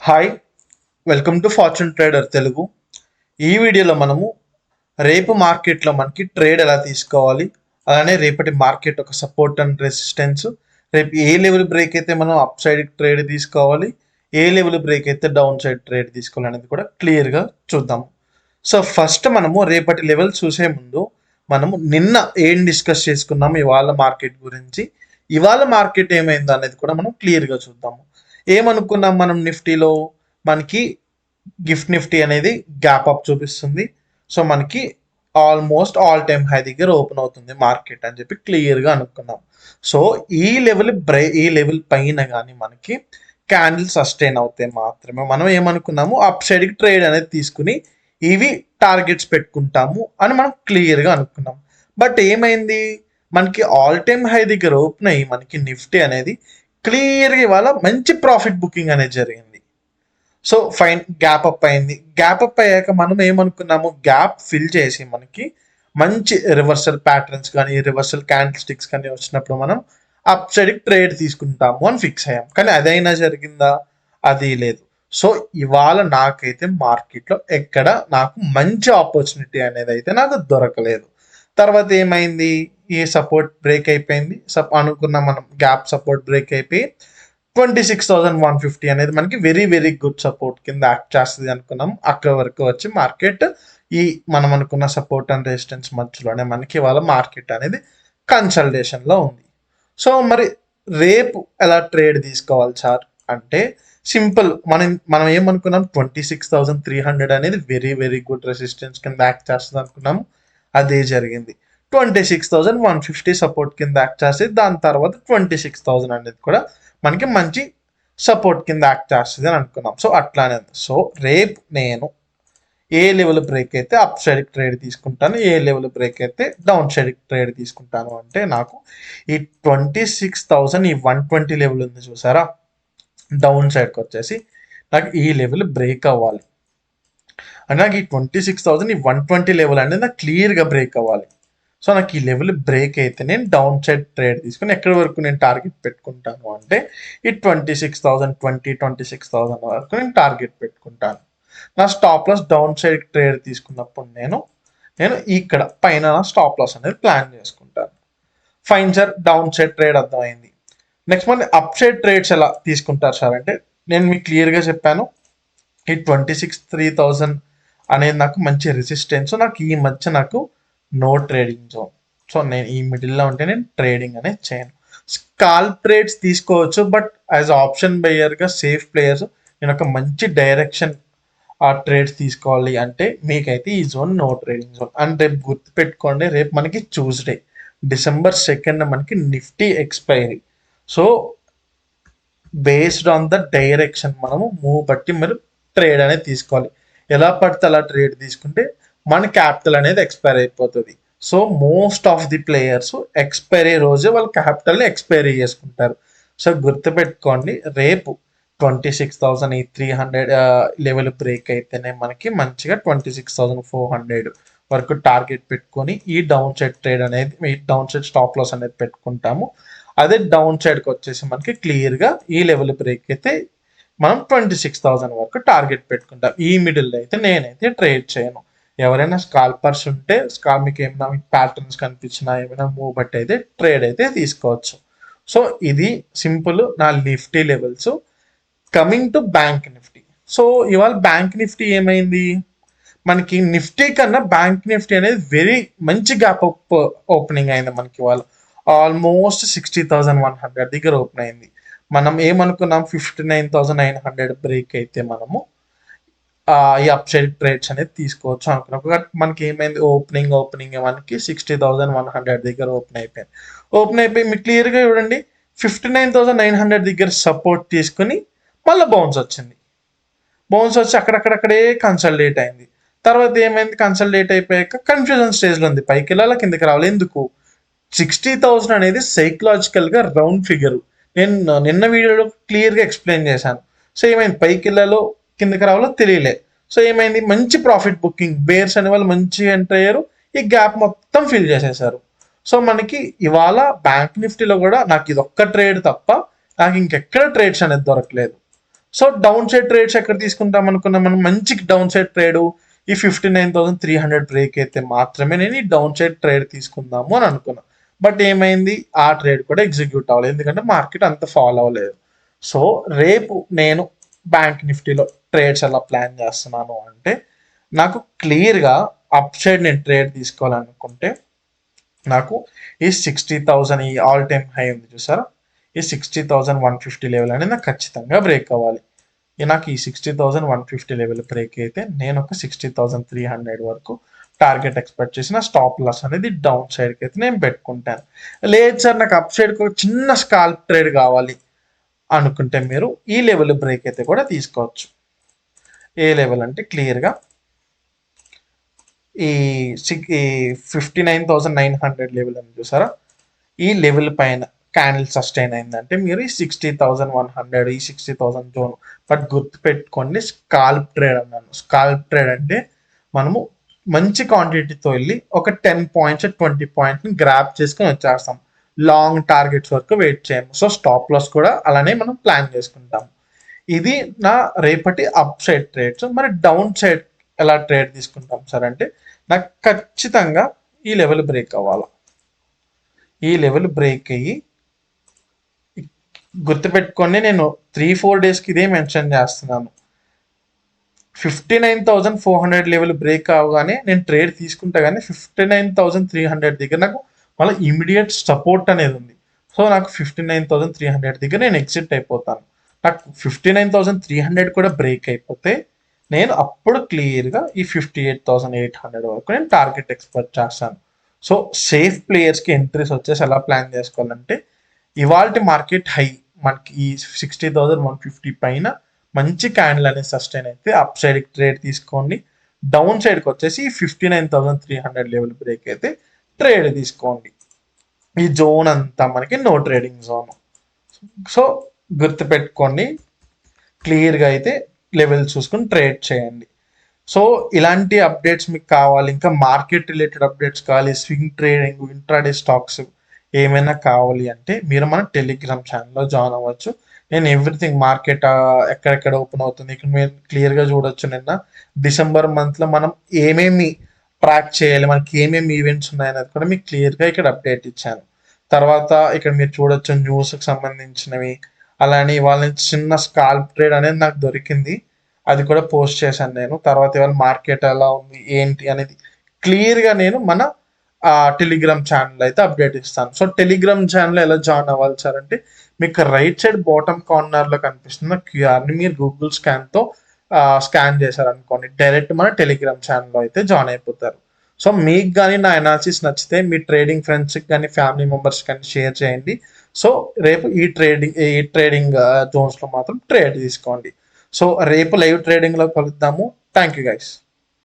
Hi, welcome to fortune trader Telugu. ఈ వీడియోలో మనము రేపు మార్కెట్లో మనకి ట్రేడ్ ఎలా తీసుకోవాలి, అలానే రేపటి మార్కెట్ ఒక సపోర్ట్ అండ్ రెసిస్టెన్స్, రేపు ఏ లెవెల్ బ్రేక్ అయితే మనం అప్ సైడ్ ట్రేడ్ తీసుకోవాలి, ఏ లెవెల్ బ్రేక్ అయితే డౌన్ సైడ్ ట్రేడ్ తీసుకోవాలి అనేది కూడా క్లియర్గా చూద్దాము. సో ఫస్ట్ మనము రేపటి లెవెల్ చూసే ముందు మనము నిన్న ఏం డిస్కస్ చేసుకున్నాము ఇవాళ మార్కెట్ గురించి, ఇవాళ మార్కెట్ ఏమైందో అనేది కూడా మనం క్లియర్గా చూద్దాము. ఏమనుకున్నాం మనం నిఫ్టీలో, మనకి గిఫ్ట్ నిఫ్టీ అనేది గ్యాప్ అప్ చూపిస్తుంది. సో మనకి ఆల్మోస్ట్ ఆల్ టైమ్ హై దగ్గర ఓపెన్ అవుతుంది మార్కెట్ అని చెప్పి క్లియర్గా అనుకున్నాం. సో ఈ లెవెల్ పైన కానీ మనకి క్యాండిల్ సస్టైన్ అవుతాయి మాత్రమే మనం ఏమనుకున్నాము అప్ సైడ్కి ట్రేడ్ అనేది తీసుకుని ఇవి టార్గెట్స్ పెట్టుకుంటాము అని మనం క్లియర్గా అనుకున్నాం. బట్ ఏమైంది, మనకి ఆల్ టైమ్ హై దగ్గర ఓపెన్ అయ్యి మనకి నిఫ్టీ అనేది క్లియర్గా ఇవాళ మంచి ప్రాఫిట్ బుకింగ్ అనేది జరిగింది. సో ఫైన్, గ్యాప్ అప్ అయింది. గ్యాప్ అప్ అయ్యాక మనం ఏమనుకున్నాము, గ్యాప్ ఫిల్ చేసి మనకి మంచి రివర్సల్ ప్యాటర్న్స్ కానీ రివర్సల్ క్యాండిల్ స్టిక్స్ కానీ వచ్చినప్పుడు మనం అప్ సైడ్ ట్రేడ్ తీసుకుంటాము అని ఫిక్స్ అయ్యాం. కానీ అదైనా జరిగిందా? అది లేదు. సో ఇవాళ నాకైతే మార్కెట్లో ఎక్కడ నాకు మంచి ఆపర్చునిటీ అనేది అయితే నాకు దొరకలేదు. తర్వాత ఏమైంది, ఈ సపోర్ట్ బ్రేక్ అయిపోయింది. అనుకున్నాం మనం గ్యాప్ సపోర్ట్ బ్రేక్ అయిపోయి 26,150 అనేది మనకి వెరీ వెరీ గుడ్ సపోర్ట్ కింద యాక్ట్ చేస్తుంది అనుకున్నాం. అక్కడ వరకు వచ్చి మార్కెట్ ఈ మనం అనుకున్న సపోర్ట్ అండ్ రెసిస్టెన్స్ మధ్యలోనే మనకి ఇవాళ మార్కెట్ అనేది కన్సల్టేషన్లో ఉంది. సో మరి రేపు ఎలా ట్రేడ్ తీసుకోవాలి సార్ అంటే సింపుల్, మనం ఏమనుకున్నాం 26,300 అనేది వెరీ వెరీ గుడ్ రెసిస్టెన్స్ కింద యాక్ట్ చేస్తుంది అనుకున్నాము. అదే జరిగింది. 26,150 సపోర్ట్ కింద యాక్ట్ చేస్తుంది. దాని తర్వాత 26,000 అనేది కూడా మనకి మంచి సపోర్ట్ కింద యాక్ట్ చేస్తుంది అని అనుకున్నాం. సో అట్లానే ఉంది. సో రేపు నేను ఏ లెవెల్ బ్రేక్ అయితే అప్ సైడ్ ట్రేడ్ తీసుకుంటాను, ఏ లెవెల్ బ్రేక్ అయితే డౌన్ సైడ్ ట్రేడ్ తీసుకుంటాను అంటే నాకు ఈ 26,000 ఈ 120 లెవెల్ ఉంది చూసారా, డౌన్ సైడ్కి వచ్చేసి నాకు ఈ లెవెల్ బ్రేక్ అవ్వాలి. అంటే నాకు ఈ 26,000 ఈ 120 లెవెల్ అనేది నాకు క్లియర్గా బ్రేక్ అవ్వాలి. సో నాకు ఈ లెవెల్ బ్రేక్ అయితే నేను డౌన్ సైడ్ ట్రేడ్ తీసుకుని ఎక్కడి వరకు నేను టార్గెట్ పెట్టుకుంటాను అంటే ఈ 26,000 వరకు నేను టార్గెట్ పెట్టుకుంటాను. నా stop loss down side trade తీసుకున్నప్పుడు నేను ఇక్కడ పైన నా స్టాప్ లాస్ అనేది ప్లాన్ చేసుకుంటాను. Fine sir, down side trade అర్థమైంది. నెక్స్ట్ మన అప్ సైడ్ ట్రేడ్స్ ఎలా తీసుకుంటారు సార్ అంటే నేను మీకు క్లియర్గా చెప్పాను, ఈ 26,300 అనేది నాకు మంచి రెసిస్టెన్స్. నాకు ఈ మధ్య నాకు నో ట్రేడింగ్ జోన్. సో నేను ఈ మిడిల్లో ఉంటే నేను ట్రేడింగ్ అనేది చేయను. స్కాల్ప్ ట్రేడ్స్ తీసుకోవచ్చు, బట్ యాజ్ ఆప్షన్ బయ్యర్గా సేఫ్ ప్లేయర్స్ నేను ఒక మంచి డైరెక్షన్ ఆ ట్రేడ్స్ తీసుకోవాలి అంటే మీకైతే ఈ zone no trading zone. And రేపు గుర్తుపెట్టుకోండి, రేపు మనకి ట్యూస్డే December 2nd మనకి Nifty expiry. So based on the direction మనము మూవ్ బట్టి మరి ట్రేడ్ అనేది తీసుకోవాలి. ఎలా పడితే అలా ట్రేడ్ తీసుకుంటే మన క్యాపిటల్ అనేది ఎక్స్పైర్ అయిపోతుంది. So most of the players expiry రోజే వాళ్ళ క్యాపిటల్ని ఎక్స్పైరీ చేసుకుంటారు. సో గుర్తుపెట్టుకోండి, రేపు 26,300 లెవెల్ బ్రేక్ అయితేనే మనకి మంచిగా 26,400 వరకు టార్గెట్ పెట్టుకొని ఈ డౌన్ సైడ్ ట్రేడ్ అనేది, ఈ డౌన్ సైడ్ స్టాప్ లాస్ అనేది పెట్టుకుంటాము. అదే డౌన్ సైడ్కి వచ్చేసి మనకి క్లియర్గా ఈ లెవెల్ బ్రేక్ అయితే మనం 26,000 వరకు టార్గెట్ పెట్టుకుంటాం. ఈ మిడిల్ అయితే నేనైతే ట్రేడ్ చేయను. ఎవరైనా స్కాల్పర్స్ ఉంటే మీకు ఏమైనా ప్యాటర్న్స్ కనిపించినా ఏమైనా మూవ్ బట్టి అయితే ట్రేడ్ అయితే తీసుకోవచ్చు. సో ఇది సింపుల్ నా Nifty levels. Coming to bank Nifty. So ఇవాళ బ్యాంక్ నిఫ్టీ ఏమైంది, మనకి నిఫ్టీ కన్నా బ్యాంక్ నిఫ్టీ అనేది వెరీ మంచి గ్యాప్ అప్ ఓపెనింగ్ అయింది. మనకి ఇవాళ ఆల్మోస్ట్ 60,100 దగ్గర ఓపెన్ అయింది. మనం ఏమనుకున్నాం 59,900 బ్రేక్ అయితే మనము ఈ అప్ సైడ్ ట్రేడ్స్ అనేది తీసుకోవచ్చు అనుకున్నాం. మనకి ఏమైంది, ఓపెనింగ్ మనకి 60,100 దగ్గర ఓపెన్ అయిపోయి మీకు క్లియర్గా చూడండి 59,900 దగ్గర సపోర్ట్ తీసుకుని మళ్ళీ బౌన్స్ వచ్చి అక్కడక్కడే కన్సల్టేట్ అయింది. తర్వాత ఏమైంది, కన్సల్టేట్ అయిపోయాక కన్ఫ్యూజన్ స్టేజ్లో ఉంది, పైకి వెళ్ళాలి కిందకి రావాలి. ఎందుకు 60,000 అనేది సైకలాజికల్గా రౌండ్ ఫిగర్. నేను నిన్న వీడియోలో క్లియర్గా ఎక్స్ప్లెయిన్ చేశాను. సో ఏమైంది, పైకి వెళ్ళాలో కిందకి రావాలో తెలియలే. సో ఏమైంది, మంచి ప్రాఫిట్ బుకింగ్, బేర్స్ అనే వాళ్ళు మంచిగా ఎంటర్ అయ్యారు, ఈ గ్యాప్ మొత్తం ఫిల్ చేసేసారు. సో మనకి ఇవాళ బ్యాంక్ నిఫ్టీలో కూడా నాకు ఇది ఒక్క ట్రేడ్ తప్ప నాకు ఇంకెక్కడ ట్రేడ్స్ అనేది దొరకలేదు. సో డౌన్ సైడ్ ట్రేడ్స్ ఎక్కడ తీసుకుంటాం అనుకున్నాం మనం, మంచి డౌన్ సైడ్ ట్రేడ్ ఈ 59,300 బ్రేక్ అయితే మాత్రమే నేను ఈ డౌన్ సైడ్ ట్రేడ్ తీసుకుందాము అని అనుకున్నాను. బట్ ఏమైంది, ఆ ట్రేడ్ కూడా ఎగ్జిక్యూట్ అవ్వలేదు, ఎందుకంటే మార్కెట్ అంత ఫాలో అవ్వలేదు. సో రేపు నేను బ్యాంక్ నిఫ్టీలో ట్రేడ్స్ ఎలా ప్లాన్ చేస్తున్నాను అంటే, నాకు క్లియర్గా అప్ సైడ్ నేను ట్రేడ్ తీసుకోవాలనుకుంటే నాకు ఈ 60,000 ఈ ఆల్ టైమ్ హై ఉంది చూసారా, ఈ 60,150 లెవెల్ అనేది నాకు ఖచ్చితంగా బ్రేక్ అవ్వాలి. నాకు ఈ 60,150 లెవెల్ బ్రేక్ అయితే నేను ఒక 60,300 వరకు టార్గెట్ ఎక్స్పెక్ట్ చేసిన స్టాప్ లాస్ అనేది డౌన్ సైడ్కి అయితే నేను పెట్టుకుంటాను. లేదు సార్ నాకు అప్ సైడ్కి ఒక చిన్న స్కాల్ప్ ట్రేడ్ కావాలి అనుకుంటే మీరు ఈ లెవెల్ బ్రేక్ అయితే కూడా తీసుకోవచ్చు. ఏ లెవెల్ అంటే క్లియర్గా ఈ 59,900 లెవెల్ అని చూసారా, ఈ లెవెల్ పైన క్యాండిల్ సస్టైన్ అయిందంటే మీరు ఈ 60,100 ఈ 60,000 జోన్. బట్ గుర్తుపెట్టుకోండి, స్కాల్ప్ ట్రేడ్ అన్నాను. స్కాల్ప్ ట్రేడ్ అంటే మనము మంచి క్వాంటిటీతో వెళ్ళి ఒక 10 పాయింట్స్ 20 పాయింట్స్ని గ్రాప్ చేసుకొని వచ్చేస్తాం, లాంగ్ టార్గెట్స్ వరకు వెయిట్ చేయము. సో స్టాప్ లాస్ కూడా అలానే మనం ప్లాన్ చేసుకుంటాం. ఇది నా రేపటి అప్ సైడ్ ట్రేడ్స్. మరి డౌన్ సైడ్ ఎలా ట్రేడ్ తీసుకుంటాం సార్ అంటే, నాకు ఖచ్చితంగా ఈ లెవెల్ బ్రేక్ అవ్వాలి. ఈ లెవెల్ బ్రేక్ అయ్యి గుర్తుపెట్టుకొని నేను 3-4 డేస్కి ఇదే మెన్షన్ చేస్తున్నాను, 59,400 లెవెల్ బ్రేక్ అవగానే నేను ట్రేడ్ తీసుకుంటా, కానీ 59,300 దగ్గర నాకు మళ్ళీ ఇమీడియట్ సపోర్ట్ అనేది ఉంది. సో నాకు 59,300 దగ్గర నేను ఎగ్జిట్ అయిపోతాను. నాకు 59,300 కూడా బ్రేక్ అయిపోతే నేను అప్పుడు క్లియర్గా ఈ 58,800 వరకు నేను టార్గెట్ ఎక్స్పెక్ట్ చేస్తాను. సో సేఫ్ ప్లేయర్స్కి ఎంట్రీస్ వచ్చేసి ఎలా ప్లాన్ చేసుకోవాలంటే, ఇవాల్టి మార్కెట్ హై మనకి ఈ 60,150 పైన మంచి క్యాండిల్ అనేది సస్టైన్ అయితే అప్ సైడ్ ట్రేడ్ తీసుకోండి. డౌన్ సైడ్కి వచ్చేసి 59,300 లెవెల్ బ్రేక్ అయితే ట్రేడ్ తీసుకోండి. ఈ జోన్ అంతా మనకి నో ట్రేడింగ్ జోన్. సో గుర్తుపెట్టుకోండి, క్లియర్గా అయితే లెవెల్ చూసుకుని ట్రేడ్ చేయండి. సో ఇలాంటి అప్డేట్స్ మీకు కావాలి, ఇంకా మార్కెట్ రిలేటెడ్ అప్డేట్స్ కావాలి, స్వింగ్ ట్రేడింగ్, ఇంట్రాడే స్టాక్స్ ఏమైనా కావాలి అంటే మీరు మన టెలిగ్రామ్ ఛానల్లో జాయిన్ అవ్వచ్చు. నేను ఎవ్రీథింగ్ మార్కెట్ ఎక్కడెక్కడ ఓపెన్ అవుతుంది ఇక్కడ మీరు క్లియర్గా చూడొచ్చు. నిన్న డిసెంబర్ మంత్లో మనం ఏమేమి ట్రాక్ చేయాలి, మనకి ఏమేమి ఈవెంట్స్ ఉన్నాయనేది కూడా మీకు క్లియర్గా ఇక్కడ అప్డేట్ ఇచ్చాను. తర్వాత ఇక్కడ మీరు చూడొచ్చు న్యూస్కి సంబంధించినవి. అలానే ఇవాళ చిన్న స్కాల్ప్ ట్రేడ్ అనేది నాకు దొరికింది, అది కూడా పోస్ట్ చేశాను నేను. తర్వాత ఇవాళ మార్కెట్ ఎలా ఉంది ఏంటి అనేది క్లియర్గా నేను మన టెలిగ్రామ్ ఛానల్ అయితే అప్డేట్ ఇస్తాను. సో టెలిగ్రామ్ ఛానల్ ఎలా జాయిన్ అవ్వాలి సార్ అంటే, మీకు రైట్ సైడ్ బాటమ్ కార్నర్లో కనిపిస్తున్న క్యూఆర్ని మీరు గూగుల్ స్కాన్తో స్కాన్ చేశారనుకోండి, డైరెక్ట్ మన టెలిగ్రామ్ ఛానల్లో అయితే జాయిన్ అయిపోతారు. సో మీకు కానీ నా అనాలిసిస్ నచ్చితే మీ ట్రేడింగ్ ఫ్రెండ్స్కి కానీ ఫ్యామిలీ మెంబర్స్ కానీ షేర్ చేయండి. సో రేపు ఈ ట్రేడింగ్ జోన్స్లో మాత్రం ట్రేడ్ తీసుకోండి. సో రేపు లైవ్ ట్రేడింగ్లో కలుద్దాము. Thank you guys.